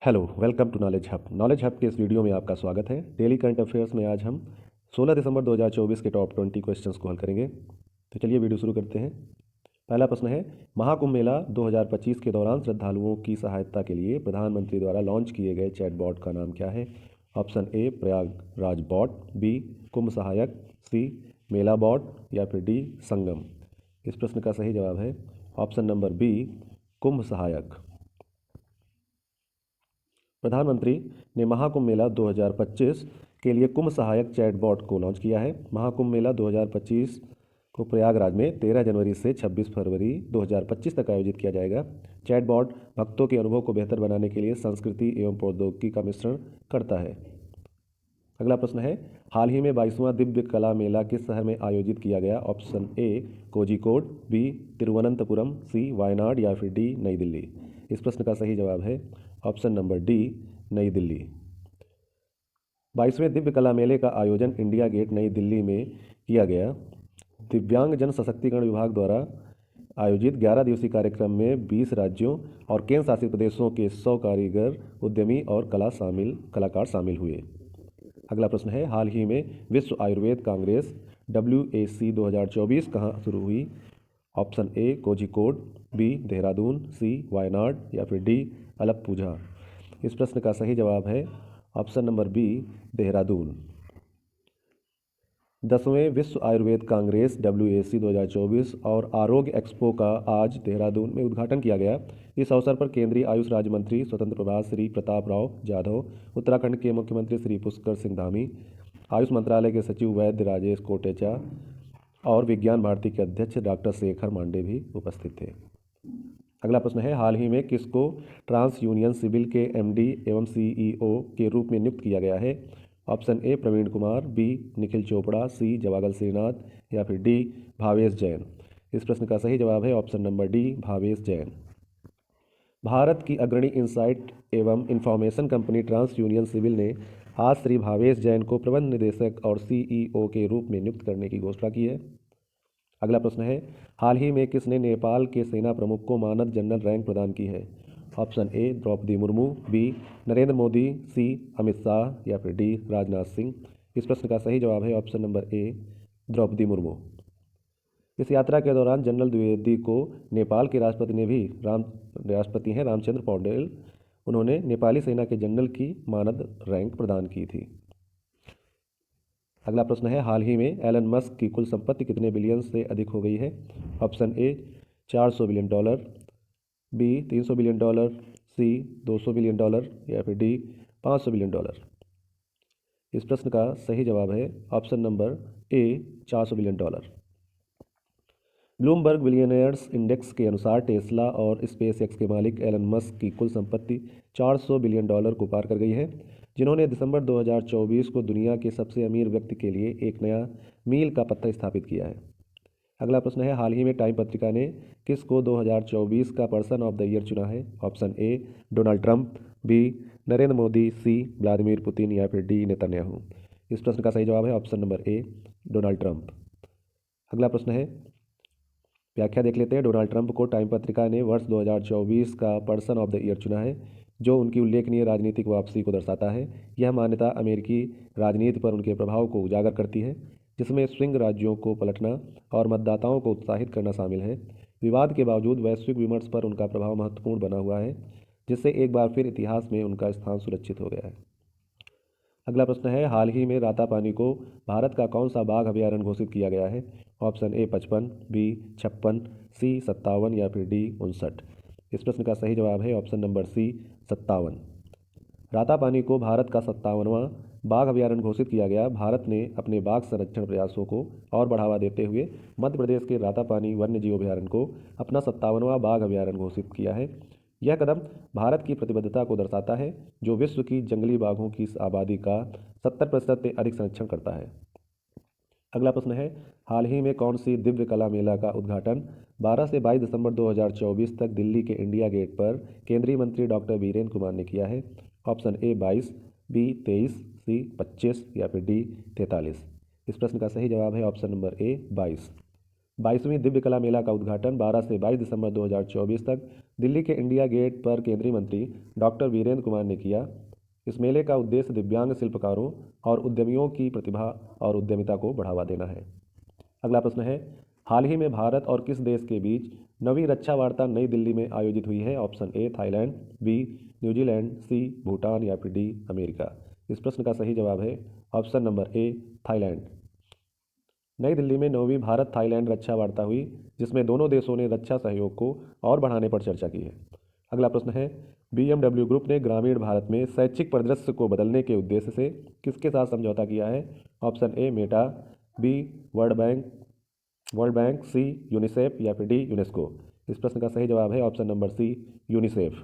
Hello, welcome to knowledge hub. Knowledge hub के इस video में आपका स्वागत है। डेली करंट अफेयर्स में आज हम 16 दिसंबर 2024 के टॉप 20 क्वेश्चंस को हल करेंगे। तो चलिए वीडियो शुरू करते हैं। पहला प्रश्न है, महाकुंभ मेला 2025 के दौरान श्रद्धालुओं की सहायता के लिए प्रधानमंत्री द्वारा लॉन्च किए गए चैटबॉट का नाम क्या है? Option A Prayagraj bot, B Kumbh Sahayak, C Mela bot या फिर डी संगम। इस प्रश्न का सही जवाब है ऑप्शन नंबर बी कुंभ सहायक। प्रधानमंत्री ने महाकुंभ मेला 2025 के लिए कुंभ सहायक चैटबॉट को लॉन्च किया है। महाकुंभ मेला 2025 को प्रयागराज में 13 जनवरी से 26 फरवरी 2025 तक आयोजित किया जाएगा। चैटबॉट भक्तों के अनुभव को बेहतर बनाने के लिए संस्कृति एवं प्रौद्योगिकी का मिश्रण करता है। अगला प्रश्न है, हाल ही में 22वां दिव्य कला मेला किस शहर में आयोजित किया गया? Option A Kozhikode, B Thiruvananthapuram, C Wayanad या फिर डी नई दिल्ली। इस प्रश्न का सही जवाब है ऑप्शन नंबर डी नई दिल्ली। 22वें दिव्य कला मेले का आयोजन इंडिया गेट नई दिल्ली में किया गया। दिव्यांग जन सशक्तिकरण विभाग द्वारा आयोजित 11 दिवसीय कार्यक्रम में 20 राज्यों और केंद्र शासित प्रदेशों के 100 कारीगर, उद्यमी और कलाकार शामिल हुए। अगला प्रश्न है, हाल ही में विश्व आयुर्वेद कांग्रेस WAC 2024 कहाँ शुरू हुई? Option A Kozhikode, B Dehradun, C Wayanad या फिर डी अलप्पुझा। इस प्रश्न का सही जवाब है ऑप्शन नंबर बी देहरादून। 10वें विश्व आयुर्वेद कांग्रेस WAC 2024 और आरोग्य एक्सपो का आज देहरादून में उद्घाटन किया गया। इस अवसर पर केंद्रीय आयुष राज्य मंत्री स्वतंत्र प्रभार श्री प्रताप राव जाधव, उत्तराखंड के मुख्यमंत्री श्री पुष्कर सिंह धामी, आयुष मंत्रालय के सचिव वैद्य राजेश कोटेचा और विज्ञान भारती के अध्यक्ष डॉक्टर शेखर मांडे भी उपस्थित थे। अगला प्रश्न है, हाल ही में किसको ट्रांस यूनियन सिविल के MD एवं CEO के रूप में नियुक्त किया गया है? Option A Praveen Kumar, B Nikhil Chopra, C Javagal Srinath या फिर डी भावेश जैन। इस प्रश्न का सही जवाब है option number D Bhavesh Jain. Bharat की अग्रणी इंसाइट एवं information company TransUnion CIBIL ने आज श्री भावेश जैन को प्रबंध निदेशक और CEO के रूप में नियुक्त करने की घोषणा की है। अगला प्रश्न है, हाल ही में किसने नेपाल के सेना प्रमुख को मानद जनरल रैंक प्रदान की है? Option A Draupadi Murmu, B Narendra Modi, C Amit Shah या फिर डी राजनाथ सिंह। इस प्रश्न का सही जवाब है option number A Draupadi Murmu. इस यात्रा के दौरान जनरल द्विवेदी को नेपाल के राष्ट्रपति हैं रामचंद्र पौडेल, उन्होंने नेपाली सेना के जनरल की मानद रैंक प्रदान की थी। अगला प्रश्न है, हाल ही में एलन मस्क की कुल संपत्ति कितने बिलियन से अधिक हो गई है? Option A 400 billion dollar, B 300 billion dollar, C 200 billion dollar या फिर डी 500 बिलियन डॉलर। इस प्रश्न का सही जवाब है ऑप्शन नंबर ए 400 billion dollar. Bloomberg billionaires index के अनुसार टेस्ला और स्पेसएक्स के मालिक एलन मस्क की कुल संपत्ति 400 बिलियन डॉलर को पार कर गई है, जिन्होंने दिसंबर 2024 को दुनिया के सबसे अमीर व्यक्ति के लिए एक नया मील का पत्थर स्थापित किया है। अगला प्रश्न है, हाल ही में टाइम पत्रिका ने किसको 2024 का पर्सन ऑफ द ईयर चुना है? Option A Donald Trump, B Narendra Modi, C Vladimir Putin या फिर डी नेतन्याहू। इस प्रश्न का सही जवाब है ऑप्शन नंबर ए डोनाल्ड ट्रंप। अगला प्रश्न है, व्याख्या देख लेते हैं। डोनाल्ड ट्रंप को टाइम पत्रिका ने वर्ष 2024 का पर्सन ऑफ द ईयर चुना है, जो उनकी उल्लेखनीय राजनीतिक वापसी को दर्शाता है। यह मान्यता अमेरिकी राजनीति पर उनके प्रभाव को उजागर करती है, जिसमें स्विंग राज्यों को पलटना और मतदाताओं को उत्साहित करना शामिल है। विवाद के बावजूद वैश्विक विमर्श पर उनका प्रभाव महत्वपूर्ण बना हुआ है, जिससे एक बार फिर इतिहास में उनका स्थान सुरक्षित हो गया है। अगला प्रश्न है, हाल ही में रातापानी को भारत का कौन सा बाघ अभयारण्य घोषित किया गया है? ऑप्शन ए 55, बी 56, सी 57 या फिर डी 59। इस प्रश्न का सही जवाब है ऑप्शन नंबर सी 57। रातापानी को भारत का 57वां बाघ अभयारण्य घोषित किया गया। भारत ने अपने बाघ संरक्षण प्रयासों को और बढ़ावा देते हुए मध्य प्रदेश के रातापानी वन्य जीव अभयारण्य को अपना 57वां बाघ अभयारण्य घोषित किया है। यह कदम भारत की प्रतिबद्धता को दर्शाता है, जो विश्व की जंगली बाघों की आबादी का 70% से अधिक संरक्षण करता है। अगला प्रश्न है, हाल ही में कौन सी दिव्य कला मेला का उद्घाटन 12 से 22 दिसंबर 2024 तक दिल्ली के इंडिया गेट पर केंद्रीय मंत्री डॉक्टर वीरेंद्र कुमार ने किया है? ऑप्शन ए 22, बी 23, सी 25 या फिर डी 43। इस प्रश्न का सही जवाब है ऑप्शन नंबर ए 22। 22वीं दिव्य कला मेला का उद्घाटन 12 से 22 दिसंबर 2024 तक दिल्ली के इंडिया गेट पर केंद्रीय मंत्री डॉक्टर वीरेंद्र कुमार ने किया। इस मेले का उद्देश्य दिव्यांग शिल्पकारों और उद्यमियों की प्रतिभा और उद्यमिता को बढ़ावा देना है। अगला प्रश्न है, हाल ही में भारत और किस देश के बीच 9वीं रक्षा वार्ता नई दिल्ली में आयोजित हुई है? Option A Thailand, B New Zealand, C Bhutan या फिर डी अमेरिका। इस प्रश्न का सही जवाब है ऑप्शन नंबर ए थाईलैंड। नई दिल्ली में 9वीं भारत थाईलैंड रक्षा वार्ता हुई, जिसमें दोनों देशों ने रक्षा सहयोग को और बढ़ाने पर चर्चा की है। अगला प्रश्न है, BMW ग्रुप ने ग्रामीण भारत में शैक्षिक परिदृश्य को बदलने के उद्देश्य से किसके साथ समझौता किया है? Option A Meta, B World Bank, C UNICEF या फिर डी यूनेस्को। इस प्रश्न का सही जवाब है option number C UNICEF.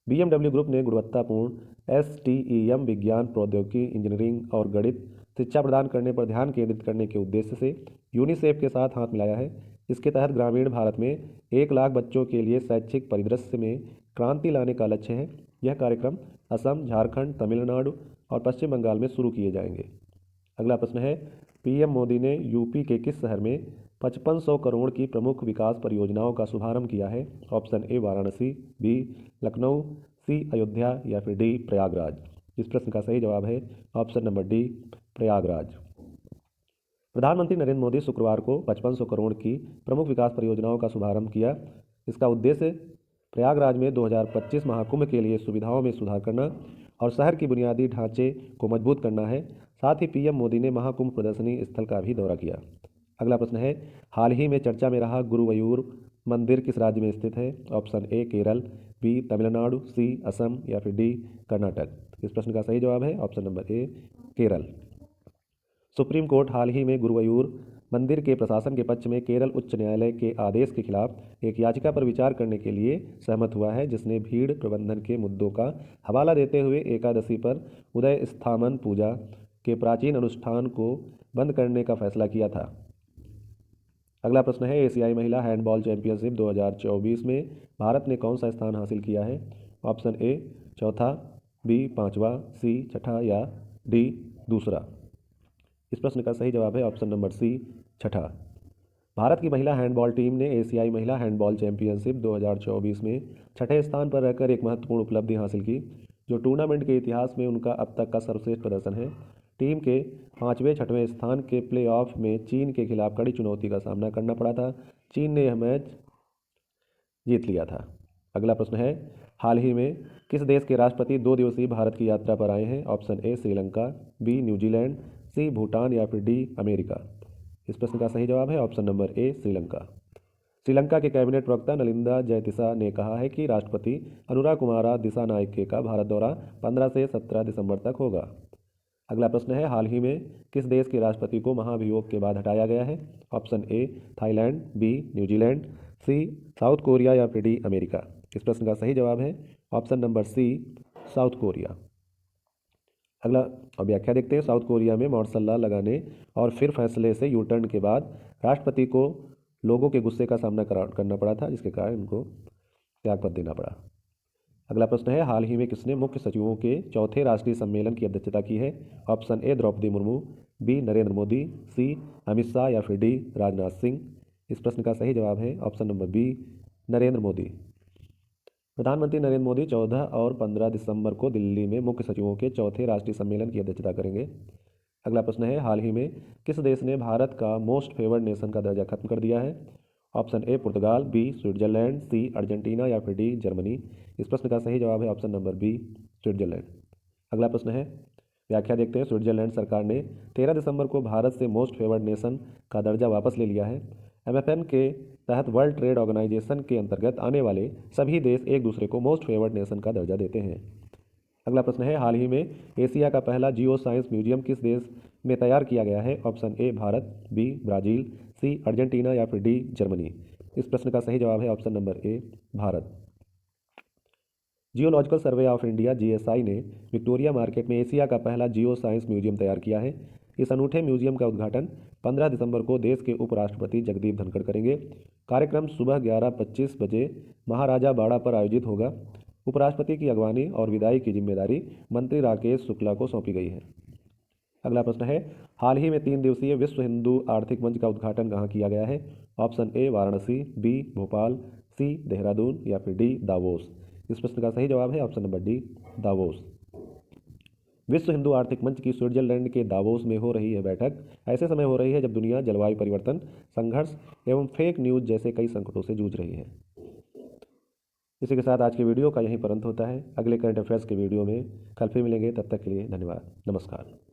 BMW group ने गुणवत्तापूर्ण STEM विज्ञान, प्रौद्योगिकी, इंजीनियरिंग और गणित शिक्षा प्रदान करने पर ध्यान केंद्रित करने के उद्देश्य से यूनिसेफ के साथ हाथ मिलाया है। इसके तहत ग्रामीण भारत में 1 लाख बच्चों के लिए शैक्षिक परिदृश्य में क्रांति लाने का लक्ष्य है। यह कार्यक्रम असम, झारखंड, तमिलनाडु और पश्चिम बंगाल में शुरू किए जाएंगे। अगला प्रश्न है, PM मोदी ने यूपी के किस शहर में 5500 करोड़ की प्रमुख विकास परियोजनाओं का शुभारंभ किया है? Option A Varanasi, B Lucknow, C Ayodhya या फिर डी प्रयागराज। इस प्रश्न का सही जवाब है ऑप्शन नंबर डी प्रयागराज। प्रधानमंत्री नरेंद्र मोदी शुक्रवार को 5500 करोड़ की प्रमुख विकास परियोजनाओं का शुभारंभ किया। इसका उद्देश्य प्रयागराज में 2025 महाकुंभ के लिए सुविधाओं में सुधार करना और शहर की बुनियादी ढांचे को मजबूत करना है। साथ ही PM मोदी ने महाकुंभ प्रदर्शनी स्थल का भी दौरा किया। अगला प्रश्न है, हाल ही में चर्चा में रहा गुरुवायूर मंदिर किस राज्य में स्थित है? Option A Kerala, B Tamil Nadu, C Assam या फिर डी कर्नाटक। इस प्रश्न का सही जवाब है option number A Kerala. Supreme court हाल ही में गुरुवायूर मंदिर के प्रशासन के पक्ष में केरल उच्च न्यायालय के आदेश के खिलाफ एक याचिका पर विचार करने के लिए सहमत हुआ है, जिसने भीड़ प्रबंधन के मुद्दों का हवाला देते हुए एकादशी पर उदय स्थामन पूजा के प्राचीन अनुष्ठान को बंद करने का फैसला किया था। अगला प्रश्न है, एशियाई महिला हैंडबॉल चैंपियनशिप 2024 में भारत ने कौन सा स्थान हासिल किया है? ऑप्शन ए चौथा, बी पाँचवा, सी छठा या डी दूसरा। इस प्रश्न का सही जवाब है ऑप्शन नंबर सी छठा। भारत की महिला हैंडबॉल टीम ने एशियाई महिला हैंडबॉल चैंपियनशिप 2024 में छठे स्थान पर रहकर एक महत्वपूर्ण उपलब्धि हासिल की, जो टूर्नामेंट के इतिहास में उनका अब तक का सर्वश्रेष्ठ प्रदर्शन है। टीम के 5वें-6वें स्थान के प्लेऑफ में चीन के खिलाफ कड़ी चुनौती का सामना करना पड़ा था। चीन ने यह मैच जीत लिया था। अगला प्रश्न है, हाल ही में किस देश के राष्ट्रपति 2 दिवसीय भारत की यात्रा पर आए हैं? Option A Sri Lanka, B New Zealand, C Bhutan या फिर डी अमेरिका। इस प्रश्न का सही जवाब है ऑप्शन नंबर ए श्रीलंका। श्रीलंका के कैबिनेट प्रवक्ता नलिंदा जयतिसा ने कहा है कि राष्ट्रपति अनुरा कुमारा दिसानायके का भारत दौरा 15 से 17 दिसंबर तक होगा। अगला प्रश्न है, हाल ही में किस देश के राष्ट्रपति को महाभियोग के बाद हटाया गया है? Option A Thailand, B New Zealand, C South Korea या फिर डी अमेरिका। इस प्रश्न का सही जवाब है option number C South Korea. अगला व्याख्या देखते हैं। साउथ कोरिया में मार्शल लॉ लगाने और फिर फैसले से यू टर्न के बाद राष्ट्रपति को लोगों के गुस्से का सामना करना पड़ा था, जिसके कारण उनको त्यागपत्र देना पड़ा। अगला प्रश्न है, हाल ही में किसने मुख्य सचिवों के चौथे राष्ट्रीय सम्मेलन की अध्यक्षता की है? Option A Draupadi Murmu, B Narendra Modi, C Amit Shah या फिर डी राजनाथ सिंह। इस प्रश्न का सही जवाब है option number B Narendra Modi. प्रधानमंत्री नरेंद्र मोदी 14 और 15 दिसंबर को दिल्ली में मुख्य सचिवों के चौथे राष्ट्रीय सम्मेलन की अध्यक्षता करेंगे। अगला प्रश्न है, हाल ही में किस देश ने भारत का मोस्ट फेवर्ड नेशन का दर्जा खत्म कर दिया है? ऑप्शन ए पुर्तगाल, बी स्विट्जरलैंड, सी अर्जेंटीना या फिर डी जर्मनी। इस प्रश्न का सही जवाब है ऑप्शन नंबर बी स्विट्जरलैंड। अगला प्रश्न है, व्याख्या देखते हैं। स्विट्जरलैंड सरकार ने 13 दिसंबर को भारत से मोस्ट फेवर्ड नेशन का दर्जा वापस ले लिया है। MFN के तहत वर्ल्ड ट्रेड ऑर्गेनाइजेशन के अंतर्गत आने वाले सभी देश एक दूसरे को मोस्ट फेवर्ड नेशन का दर्जा देते हैं। अगला प्रश्न है, हाल ही में एशिया का पहला जियो साइंस म्यूजियम किस देश में तैयार किया गया है? Option A Bharat, B Brazil, C Argentina या फिर डी जर्मनी। इस प्रश्न का सही जवाब है option number A Bharat. Geological survey of India GSI ने विक्टोरिया मार्केट में एशिया का पहला जियो साइंस म्यूजियम तैयार किया है। इस अनूठे म्यूजियम का उद्घाटन 15 दिसंबर को देश के उपराष्ट्रपति जगदीप धनखड़ करेंगे। कार्यक्रम सुबह 11:25 बजे महाराजा बाड़ा पर आयोजित होगा। उपराष्ट्रपति की अगवानी और विदाई की जिम्मेदारी मंत्री राकेश शुक्ला को सौंपी गई है। अगला प्रश्न है, हाल ही में 3 दिवसीय विश्व हिंदू आर्थिक मंच का उद्घाटन कहाँ किया गया है? Option A Varanasi, B Bhopal, C Dehradun या फिर डी दावोस। इस प्रश्न का सही जवाब है ऑप्शन नंबर डी दावोस। विश्व हिंदू आर्थिक मंच की स्विट्जरलैंड के दावोस में हो रही है बैठक ऐसे समय हो रही है जब दुनिया जलवायु परिवर्तन, संघर्ष एवं फेक न्यूज जैसे कई संकटों से जूझ रही है। इसी के साथ आज के वीडियो का यहीं पर अंत होता है। अगले करंट अफेयर्स के वीडियो में कल फिर मिलेंगे, तब तक के लिए धन्यवाद, नमस्कार।